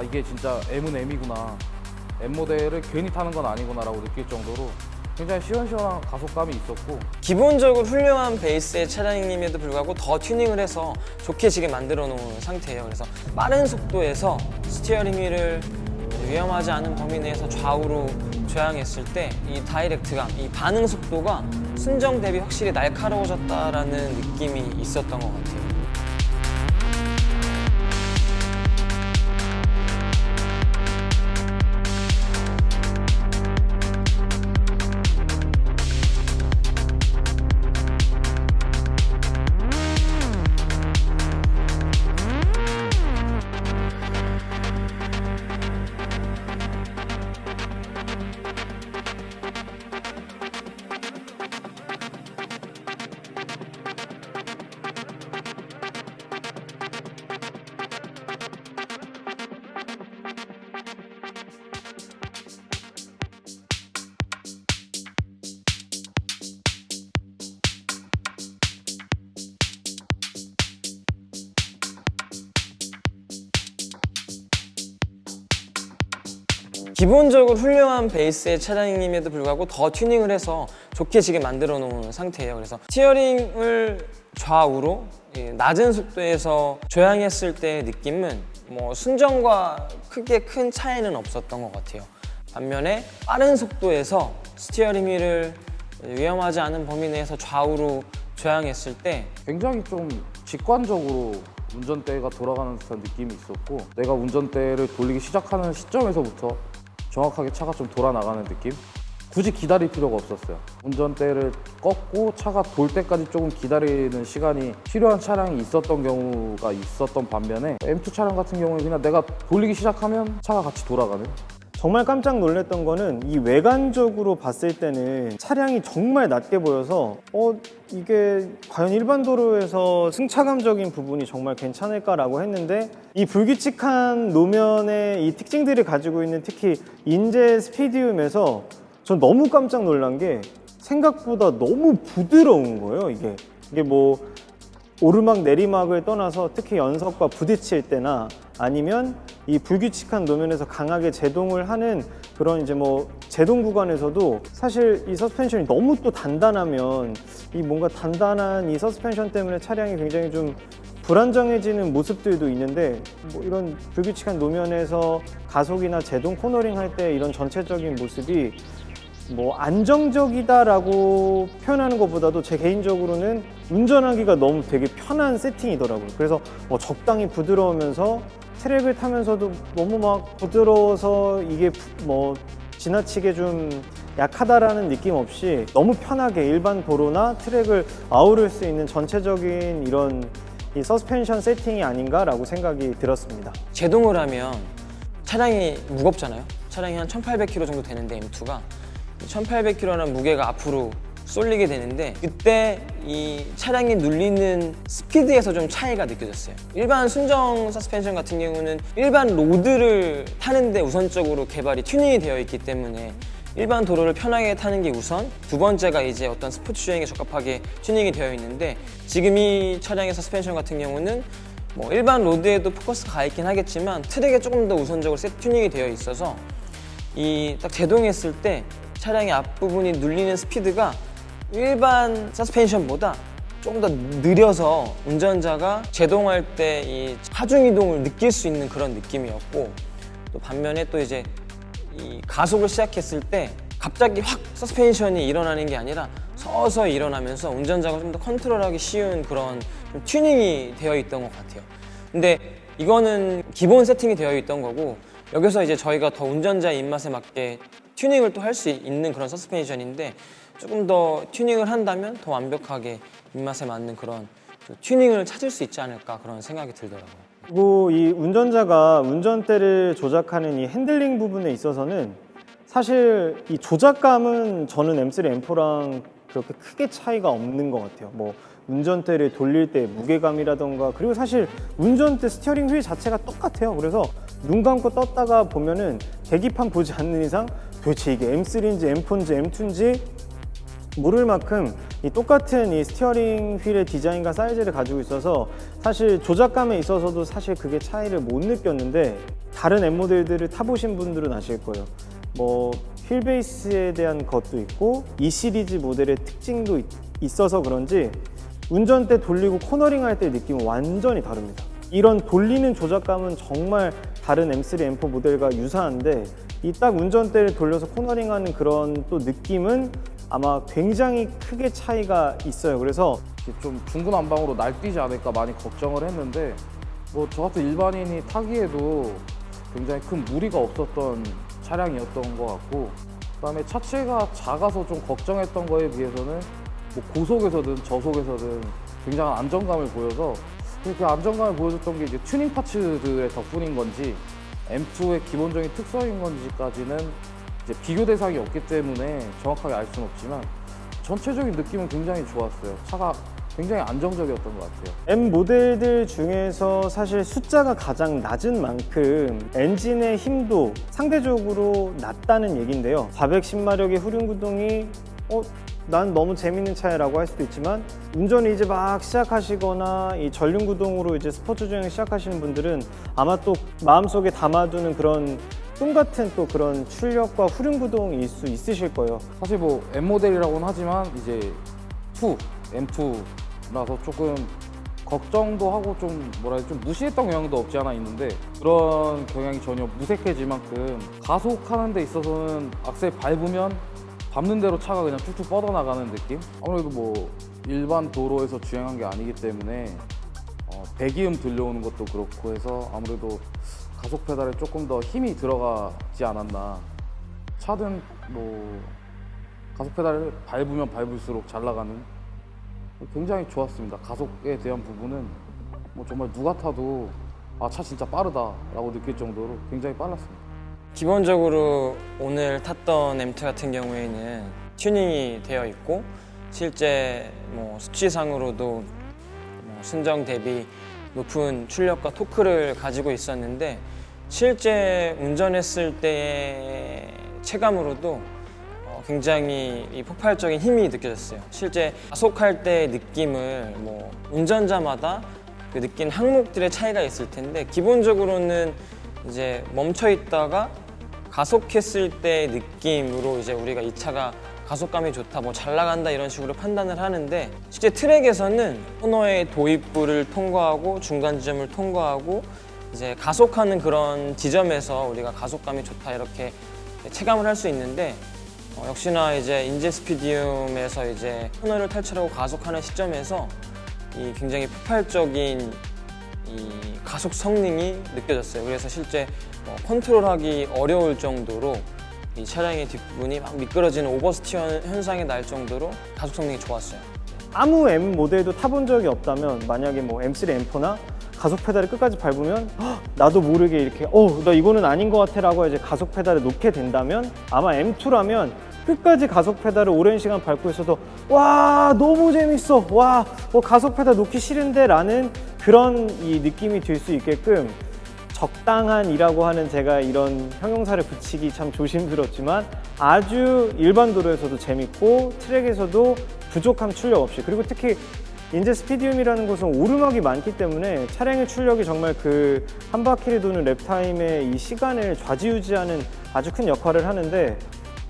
이게 진짜 M은 M이구나, M 모델을 괜히 타는 건 아니구나 라고 느낄 정도로 굉장히 시원시원한 가속감이 있었고, 기본적으로 훌륭한 베이스의 차량임에도 불구하고 더 튜닝을 해서 좋게 지게 만들어 놓은 상태예요. 그래서 빠른 속도에서 스티어링 휠을 위험하지 않은 범위 내에서 좌우로 조향했을 때 이 다이렉트감, 이 반응 속도가 순정 대비 확실히 날카로워졌다라는 느낌이 있었던 것 같아요. 기본적으로 훌륭한 베이스의 차량임에도 불구하고 더 튜닝을 해서 좋게 지게 만들어 놓은 상태예요. 그래서 스티어링을 좌우로 낮은 속도에서 조향했을 때의 느낌은 뭐 순정과 크게 큰 차이는 없었던 것 같아요. 반면에 빠른 속도에서 스티어링 휠을 위험하지 않은 범위 내에서 좌우로 조향했을 때 굉장히 좀 직관적으로 운전대가 돌아가는 듯한 느낌이 있었고, 내가 운전대를 돌리기 시작하는 시점에서부터 정확하게 차가 좀 돌아 나가는 느낌? 굳이 기다릴 필요가 없었어요. 운전대를 꺾고 차가 돌 때까지 조금 기다리는 시간이 필요한 차량이 있었던 경우가 있었던 반면에 M2 차량 같은 경우는 그냥 내가 돌리기 시작하면 차가 같이 돌아가는. 정말 깜짝 놀랐던 거는 이 외관적으로 봤을 때는 차량이 정말 낮게 보여서 이게 과연 일반 도로에서 승차감적인 부분이 정말 괜찮을까라고 했는데, 이 불규칙한 노면의 이 특징들을 가지고 있는 특히 인제 스피디움에서 전 너무 깜짝 놀란 게 생각보다 너무 부드러운 거예요. 이게 뭐 오르막 내리막을 떠나서 특히 연석과 부딪힐 때나 아니면 이 불규칙한 노면에서 강하게 제동을 하는 그런 이제 뭐 제동 구간에서도 사실 이 서스펜션이 너무 또 단단하면 이 뭔가 단단한 이 서스펜션 때문에 차량이 굉장히 좀 불안정해지는 모습들도 있는데, 뭐 이런 불규칙한 노면에서 가속이나 제동 코너링 할 때 이런 전체적인 모습이 뭐 안정적이다라고 표현하는 것보다도 제 개인적으로는 운전하기가 너무 되게 편한 세팅이더라고요. 그래서 뭐 적당히 부드러우면서 트랙을 타면서도 너무 막 부드러워서 이게 뭐 지나치게 좀 약하다라는 느낌 없이 너무 편하게 일반 도로나 트랙을 아우를 수 있는 전체적인 이런 이 서스펜션 세팅이 아닌가라고 생각이 들었습니다. 제동을 하면 차량이 무겁잖아요. 차량이 한 1800kg 정도 되는데 M2가 1800kg라는 무게가 앞으로 쏠리게 되는데, 그때 이 차량이 눌리는 스피드에서 좀 차이가 느껴졌어요. 일반 순정 서스펜션 같은 경우는 일반 로드를 타는데 우선적으로 개발이 튜닝이 되어 있기 때문에 일반 도로를 편하게 타는 게 우선, 두 번째가 이제 어떤 스포츠 주행에 적합하게 튜닝이 되어 있는데, 지금 이 차량의 서스펜션 같은 경우는 뭐 일반 로드에도 포커스가 가 있긴 하겠지만 트랙에 조금 더 우선적으로 세트 튜닝이 되어 있어서 이 딱 제동했을 때 차량의 앞부분이 눌리는 스피드가 일반 서스펜션보다 조금 더 느려서 운전자가 제동할 때 이 하중 이동을 느낄 수 있는 그런 느낌이었고, 또 반면에 또 이제 이 가속을 시작했을 때 갑자기 확 서스펜션이 일어나는 게 아니라 서서히 일어나면서 운전자가 좀 더 컨트롤하기 쉬운 그런 좀 튜닝이 되어 있던 것 같아요. 근데 이거는 기본 세팅이 되어 있던 거고, 여기서 이제 저희가 더 운전자의 입맛에 맞게 튜닝을 또 할 수 있는 그런 서스펜션인데, 조금 더 튜닝을 한다면 더 완벽하게 입맛에 맞는 그런 튜닝을 찾을 수 있지 않을까, 그런 생각이 들더라고요. 그리고 이 운전자가 운전대를 조작하는 이 핸들링 부분에 있어서는 사실 이 조작감은 저는 M3, M4랑 그렇게 크게 차이가 없는 것 같아요. 뭐 운전대를 돌릴 때 무게감이라던가, 그리고 사실 운전대 스티어링 휠 자체가 똑같아요. 그래서 눈 감고 떴다가 보면은 계기판 보지 않는 이상 도대체 이게 M3인지 M4인지 M2인지 모를 만큼 이 똑같은 이 스티어링 휠의 디자인과 사이즈를 가지고 있어서 사실 조작감에 있어서도 사실 그게 차이를 못 느꼈는데 다른 M 모델들을 타보신 분들은 아실 거예요. 뭐 휠 베이스에 대한 것도 있고 이 시리즈 모델의 특징도 있어서 그런지 운전대 돌리고 코너링 할 때 느낌은 완전히 다릅니다. 이런 돌리는 조작감은 정말 다른 M3, M4 모델과 유사한데 이 딱 운전대를 돌려서 코너링하는 그런 또 느낌은 아마 굉장히 크게 차이가 있어요. 그래서 좀 중구난방으로 날뛰지 않을까 많이 걱정을 했는데 뭐 저 같은 일반인이 타기에도 굉장히 큰 무리가 없었던 차량이었던 것 같고, 그다음에 차체가 작아서 좀 걱정했던 거에 비해서는 뭐 고속에서든 저속에서든 굉장한 안정감을 보여서, 그 안정감을 보여줬던 게 이제 튜닝 파츠들의 덕분인 건지 M2의 기본적인 특성인 건지까지는 이제 비교 대상이 없기 때문에 정확하게 알 수는 없지만 전체적인 느낌은 굉장히 좋았어요. 차가 굉장히 안정적이었던 것 같아요. M 모델들 중에서 사실 숫자가 가장 낮은 만큼 엔진의 힘도 상대적으로 낮다는 얘기인데요. 410마력의 후륜구동이 난 너무 재밌는 차라고 할 수도 있지만 운전을 이제 막 시작하시거나 이 전륜구동으로 이제 스포츠 주행을 시작하시는 분들은 아마 또 마음속에 담아두는 그런 꿈 같은 또 그런 출력과 후륜구동일 수 있으실 거예요. 사실 뭐 M 모델이라고는 하지만 이제 M2라서 조금 걱정도 하고 좀 좀 무시했던 경향도 없지 않아 있는데, 그런 경향이 전혀 무색해질 만큼 가속하는 데 있어서는 악셀 밟으면 밟는 대로 차가 그냥 툭툭 뻗어나가는 느낌? 아무래도 뭐 일반 도로에서 주행한 게 아니기 때문에 배기음 들려오는 것도 그렇고 해서 아무래도 가속 페달에 조금 더 힘이 들어가지 않았나. 차든 뭐 가속 페달을 밟으면 밟을수록 잘 나가는, 굉장히 좋았습니다. 가속에 대한 부분은 뭐 정말 누가 타도 차 진짜 빠르다 라고 느낄 정도로 굉장히 빨랐습니다. 기본적으로 오늘 탔던 M2 같은 경우에는 튜닝이 되어 있고 실제 뭐 수치상으로도 뭐 순정 대비 높은 출력과 토크를 가지고 있었는데 실제 운전했을 때의 체감으로도 굉장히 이 폭발적인 힘이 느껴졌어요. 실제 가속할 때의 느낌을 뭐 운전자마다 그 느낀 항목들의 차이가 있을 텐데 기본적으로는 이제 멈춰 있다가 가속했을 때의 느낌으로 이제 우리가 이 차가 가속감이 좋다, 뭐 잘 나간다 이런 식으로 판단을 하는데 실제 트랙에서는 코너의 도입부를 통과하고 중간 지점을 통과하고 이제 가속하는 그런 지점에서 우리가 가속감이 좋다 이렇게 체감을 할 수 있는데 역시나 이제 인제 스피디움에서 이제 코너를 탈출하고 가속하는 시점에서 이 굉장히 폭발적인 이 가속 성능이 느껴졌어요. 그래서 실제 컨트롤하기 어려울 정도로 이 차량의 뒷부분이 막 미끄러지는 오버스티어 현상이 날 정도로 가속 성능이 좋았어요. 아무 M 모델도 타본 적이 없다면 만약에 뭐 M3, M4나 가속 페달을 끝까지 밟으면 나도 모르게 이렇게 나 이거는 아닌 것 같아 라고 이제 가속 페달을 놓게 된다면 아마 M2라면 끝까지 가속 페달을 오랜 시간 밟고 있어도 와 너무 재밌어 가속 페달 놓기 싫은데 라는 그런 이 느낌이 들 수 있게끔 적당한이라고 하는 제가 이런 형용사를 붙이기 참 조심스럽지만 아주 일반 도로에서도 재밌고 트랙에서도 부족함 출력 없이, 그리고 특히 인제 스피디움이라는 곳은 오르막이 많기 때문에 차량의 출력이 정말 그 한 바퀴를 도는 랩타임의 이 시간을 좌지우지하는 아주 큰 역할을 하는데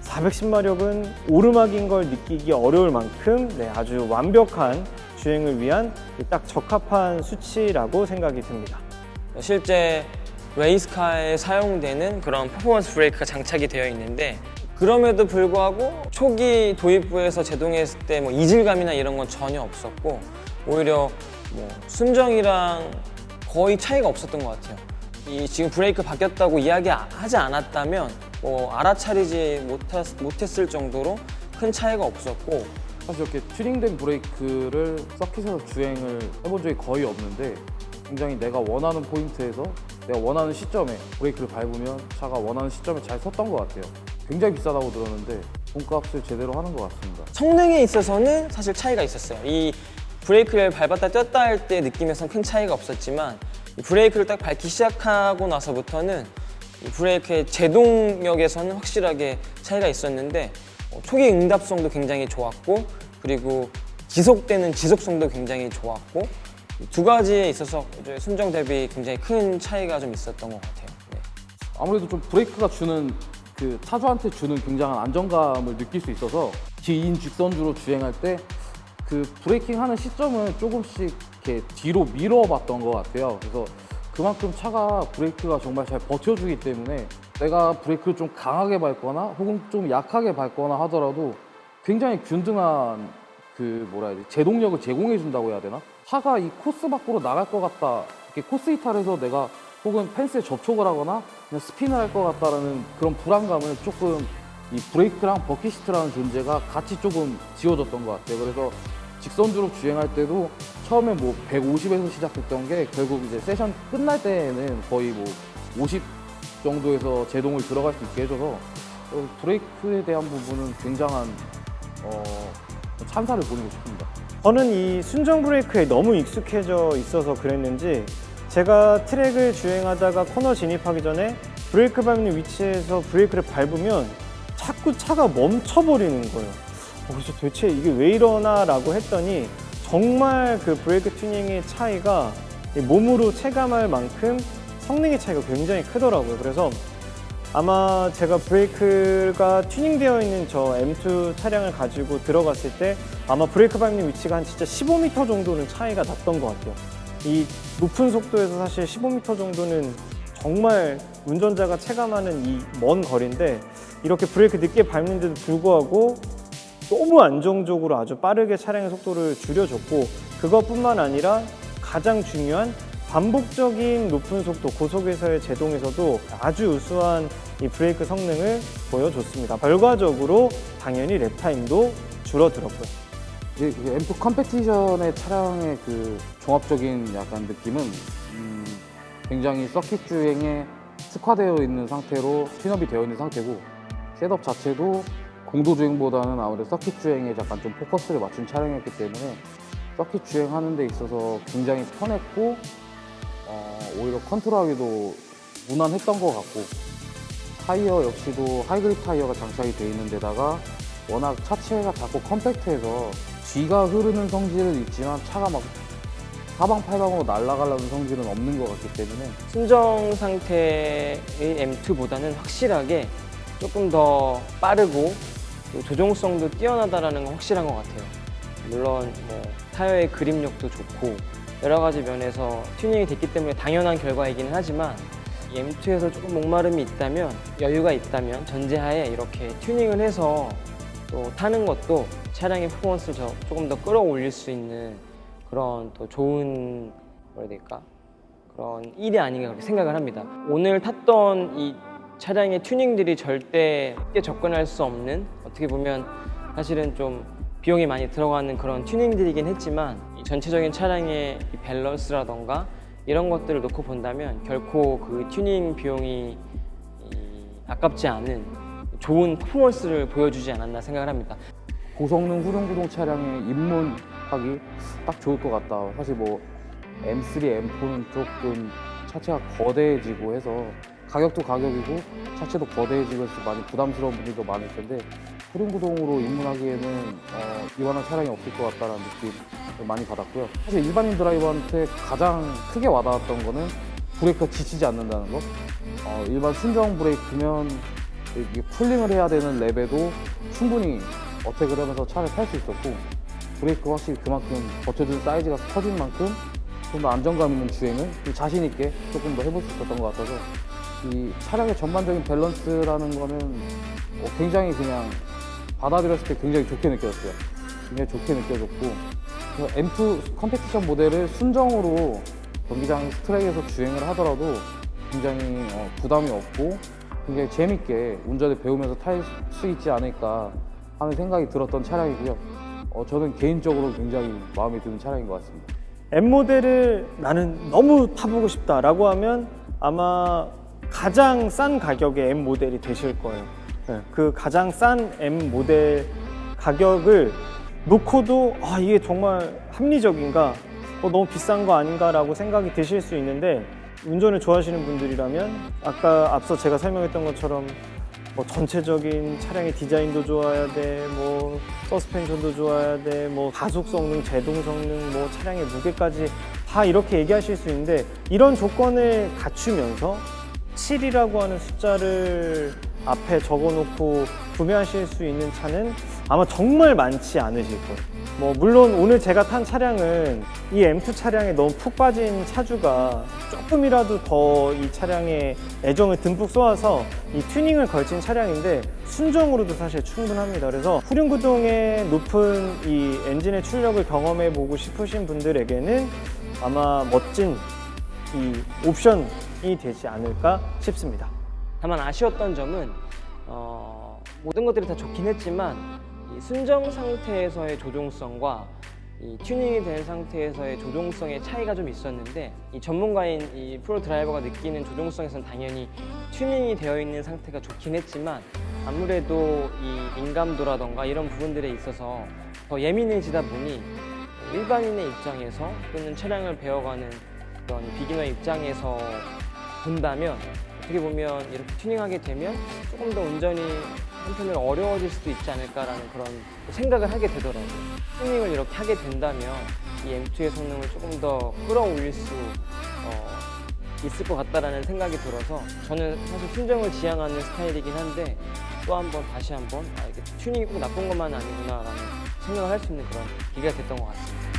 410마력은 오르막인 걸 느끼기 어려울 만큼 아주 완벽한 주행을 위한 딱 적합한 수치라고 생각이 듭니다. 실제 레이스카에 사용되는 그런 퍼포먼스 브레이크가 장착이 되어 있는데 그럼에도 불구하고 초기 도입부에서 제동했을 때 뭐 이질감이나 이런 건 전혀 없었고 오히려 뭐 순정이랑 거의 차이가 없었던 것 같아요. 이 지금 브레이크 바뀌었다고 이야기하지 않았다면 뭐 알아차리지 못했을 정도로 큰 차이가 없었고, 사실 이렇게 튜닝된 브레이크를 서킷에서 주행을 해본 적이 거의 없는데 굉장히 내가 원하는 포인트에서 내가 원하는 시점에 브레이크를 밟으면 차가 원하는 시점에 잘 섰던 것 같아요. 굉장히 비싸다고 들었는데 돈값을 제대로 하는 것 같습니다. 성능에 있어서는 사실 차이가 있었어요. 이 브레이크를 밟았다 뗐다 할 때 느낌에선 큰 차이가 없었지만 이 브레이크를 딱 밟기 시작하고 나서부터는 이 브레이크의 제동력에서는 확실하게 차이가 있었는데 초기 응답성도 굉장히 좋았고 그리고 지속되는 지속성도 굉장히 좋았고 이 두 가지에 있어서 이제 순정 대비 굉장히 큰 차이가 좀 있었던 것 같아요. 네. 아무래도 좀 브레이크가 주는 그 타주한테 주는 굉장한 안정감을 느낄 수 있어서 긴 직선주로 주행할 때 그 브레이킹 하는 시점은 조금씩 이렇게 뒤로 밀어봤던 것 같아요. 그래서 그만큼 차가 브레이크가 정말 잘 버텨주기 때문에 내가 브레이크를 좀 강하게 밟거나 혹은 좀 약하게 밟거나 하더라도 굉장히 균등한 그 뭐라 해야 되지? 제동력을 제공해 준다고 해야 되나? 차가 이 코스 밖으로 나갈 것 같다. 이렇게 코스 이탈해서 내가 혹은 펜스에 접촉을 하거나 그냥 스핀을 할 것 같다라는 그런 불안감을 조금 이 브레이크랑 버킷시트라는 존재가 같이 조금 지워졌던 것 같아요. 그래서 직선주로 주행할 때도 처음에 뭐 150에서 시작했던 게 결국 이제 세션 끝날 때에는 거의 뭐 50 정도에서 제동을 들어갈 수 있게 해줘서 브레이크에 대한 부분은 굉장한 찬사를 보내고 싶습니다. 저는 이 순정 브레이크에 너무 익숙해져 있어서 그랬는지 제가 트랙을 주행하다가 코너 진입하기 전에 브레이크 밟는 위치에서 브레이크를 밟으면 자꾸 차가 멈춰버리는 거예요. 그래서 도대체 이게 왜 이러나 라고 했더니 정말 그 브레이크 튜닝의 차이가 몸으로 체감할 만큼 성능의 차이가 굉장히 크더라고요. 그래서 아마 제가 브레이크가 튜닝되어 있는 저 M2 차량을 가지고 들어갔을 때 아마 브레이크 밟는 위치가 한 진짜 15m 정도는 차이가 났던 것 같아요. 이 높은 속도에서 사실 15m 정도는 정말 운전자가 체감하는 이 먼 거리인데 이렇게 브레이크 늦게 밟는데도 불구하고 너무 안정적으로 아주 빠르게 차량의 속도를 줄여줬고 그것뿐만 아니라 가장 중요한 반복적인 높은 속도, 고속에서의 제동에서도 아주 우수한 이 브레이크 성능을 보여줬습니다. 결과적으로 당연히 랩타임도 줄어들었고요. 이제 그 M2 컴페티션의 차량의 그 종합적인 약간 느낌은 굉장히 서킷 주행에 특화되어 있는 상태로 핀업이 되어 있는 상태고 셋업 자체도 공도 주행보다는 아무래도 서킷 주행에 약간 좀 포커스를 맞춘 차량이었기 때문에 서킷 주행하는 데 있어서 굉장히 편했고 오히려 컨트롤하기도 무난했던 것 같고 타이어 역시도 하이그립 타이어가 장착이 되어 있는 데다가 워낙 차체가 작고 컴팩트해서 G가 흐르는 성질은 있지만 차가 막 사방팔방으로 날아가려는 성질은 없는 것 같기 때문에 순정 상태의 M2보다는 확실하게 조금 더 빠르고 또 조종성도 뛰어나다라는 건 확실한 것 같아요. 물론 뭐 타이어의 그립력도 좋고 여러 가지 면에서 튜닝이 됐기 때문에 당연한 결과이기는 하지만 이 M2에서 조금 목마름이 있다면 여유가 있다면 전제하에 이렇게 튜닝을 해서 또 타는 것도 차량의 퍼포먼스를 조금 더 끌어올릴 수 있는 그런 또 좋은 뭐라 해야 될까 그런 일이 아닌가 그렇게 생각을 합니다. 오늘 탔던 이 차량의 튜닝들이 절대 쉽게 접근할 수 없는 어떻게 보면 사실은 좀 비용이 많이 들어가는 그런 튜닝들이긴 했지만 이 전체적인 차량의 이 밸런스라던가 이런 것들을 놓고 본다면 결코 그 튜닝 비용이 아깝지 않은 좋은 퍼포먼스를 보여주지 않았나 생각을 합니다. 고성능 후륜구동 차량에 입문하기 딱 좋을 것 같다. 사실 뭐 M3, M4는 조금 차체가 거대해지고 해서 가격도 가격이고 차체도 거대해지고 해서 많이 부담스러운 분들도 많을 텐데 후륜구동으로 입문하기에는 이만한 차량이 없을 것 같다는 느낌을 많이 받았고요. 사실 일반인 드라이버한테 가장 크게 와닿았던 거는 브레이크가 지치지 않는다는 거. 일반 순정 브레이크면 이게 쿨링을 해야 되는 랩에도 충분히 어택을 하면서 차를 탈 수 있었고 브레이크가 확실히 그만큼 버텨주는 사이즈가 커진 만큼 좀 더 안정감 있는 주행을 좀 자신 있게 조금 더 해볼 수 있었던 것 같아서 이 차량의 전반적인 밸런스라는 거는 굉장히 그냥 받아들였을 때 굉장히 좋게 느껴졌어요. 굉장히 좋게 느껴졌고 M2 컴페티션 모델을 순정으로 경기장 스트랙에서 주행을 하더라도 굉장히 부담이 없고 굉장히 재밌게 운전을 배우면서 탈 수 있지 않을까 하는 생각이 들었던 차량이고요. 저는 개인적으로 굉장히 마음에 드는 차량인 것 같습니다. M 모델을 나는 너무 타보고 싶다라고 하면 아마 가장 싼 가격의 M 모델이 되실 거예요. 그 가장 싼 M 모델 가격을 놓고도 이게 정말 합리적인가? 너무 비싼 거 아닌가라고 생각이 드실 수 있는데 운전을 좋아하시는 분들이라면 아까 앞서 제가 설명했던 것처럼 뭐 전체적인 차량의 디자인도 좋아야 돼, 뭐 서스펜션도 좋아야 돼, 뭐 가속 성능, 제동 성능, 뭐 차량의 무게까지 다 이렇게 얘기하실 수 있는데 이런 조건을 갖추면서 7이라고 하는 숫자를 앞에 적어놓고 구매하실 수 있는 차는 아마 정말 많지 않으실 거예요. 뭐 물론 오늘 제가 탄 차량은 이 M2 차량에 너무 푹 빠진 차주가 조금이라도 더 이 차량에 애정을 듬뿍 쏘아서 이 튜닝을 걸친 차량인데 순정으로도 사실 충분합니다. 그래서 후륜구동의 높은 이 엔진의 출력을 경험해 보고 싶으신 분들에게는 아마 멋진 이 옵션이 되지 않을까 싶습니다. 다만 아쉬웠던 점은 모든 것들이 다 좋긴 했지만 이 순정 상태에서의 조종성과 이 튜닝이 된 상태에서의 조종성의 차이가 좀 있었는데 이 전문가인 이 프로 드라이버가 느끼는 조종성에서는 당연히 튜닝이 되어 있는 상태가 좋긴 했지만 아무래도 이 민감도라던가 이런 부분들에 있어서 더 예민해지다 보니 일반인의 입장에서 또는 차량을 배워가는 그런 비기너 입장에서 본다면 어떻게 보면 이렇게 튜닝하게 되면 조금 더 운전이 한편으로 어려워질 수도 있지 않을까라는 그런 생각을 하게 되더라고요. 튜닝을 이렇게 하게 된다면 이 M2의 성능을 조금 더 끌어올릴 수 있을 것 같다라는 생각이 들어서 저는 사실 순정을 지향하는 스타일이긴 한데 또 한번 다시 한번 이게 튜닝이 꼭 나쁜 것만 아니구나라는 생각을 할 수 있는 그런 계기가 됐던 것 같습니다.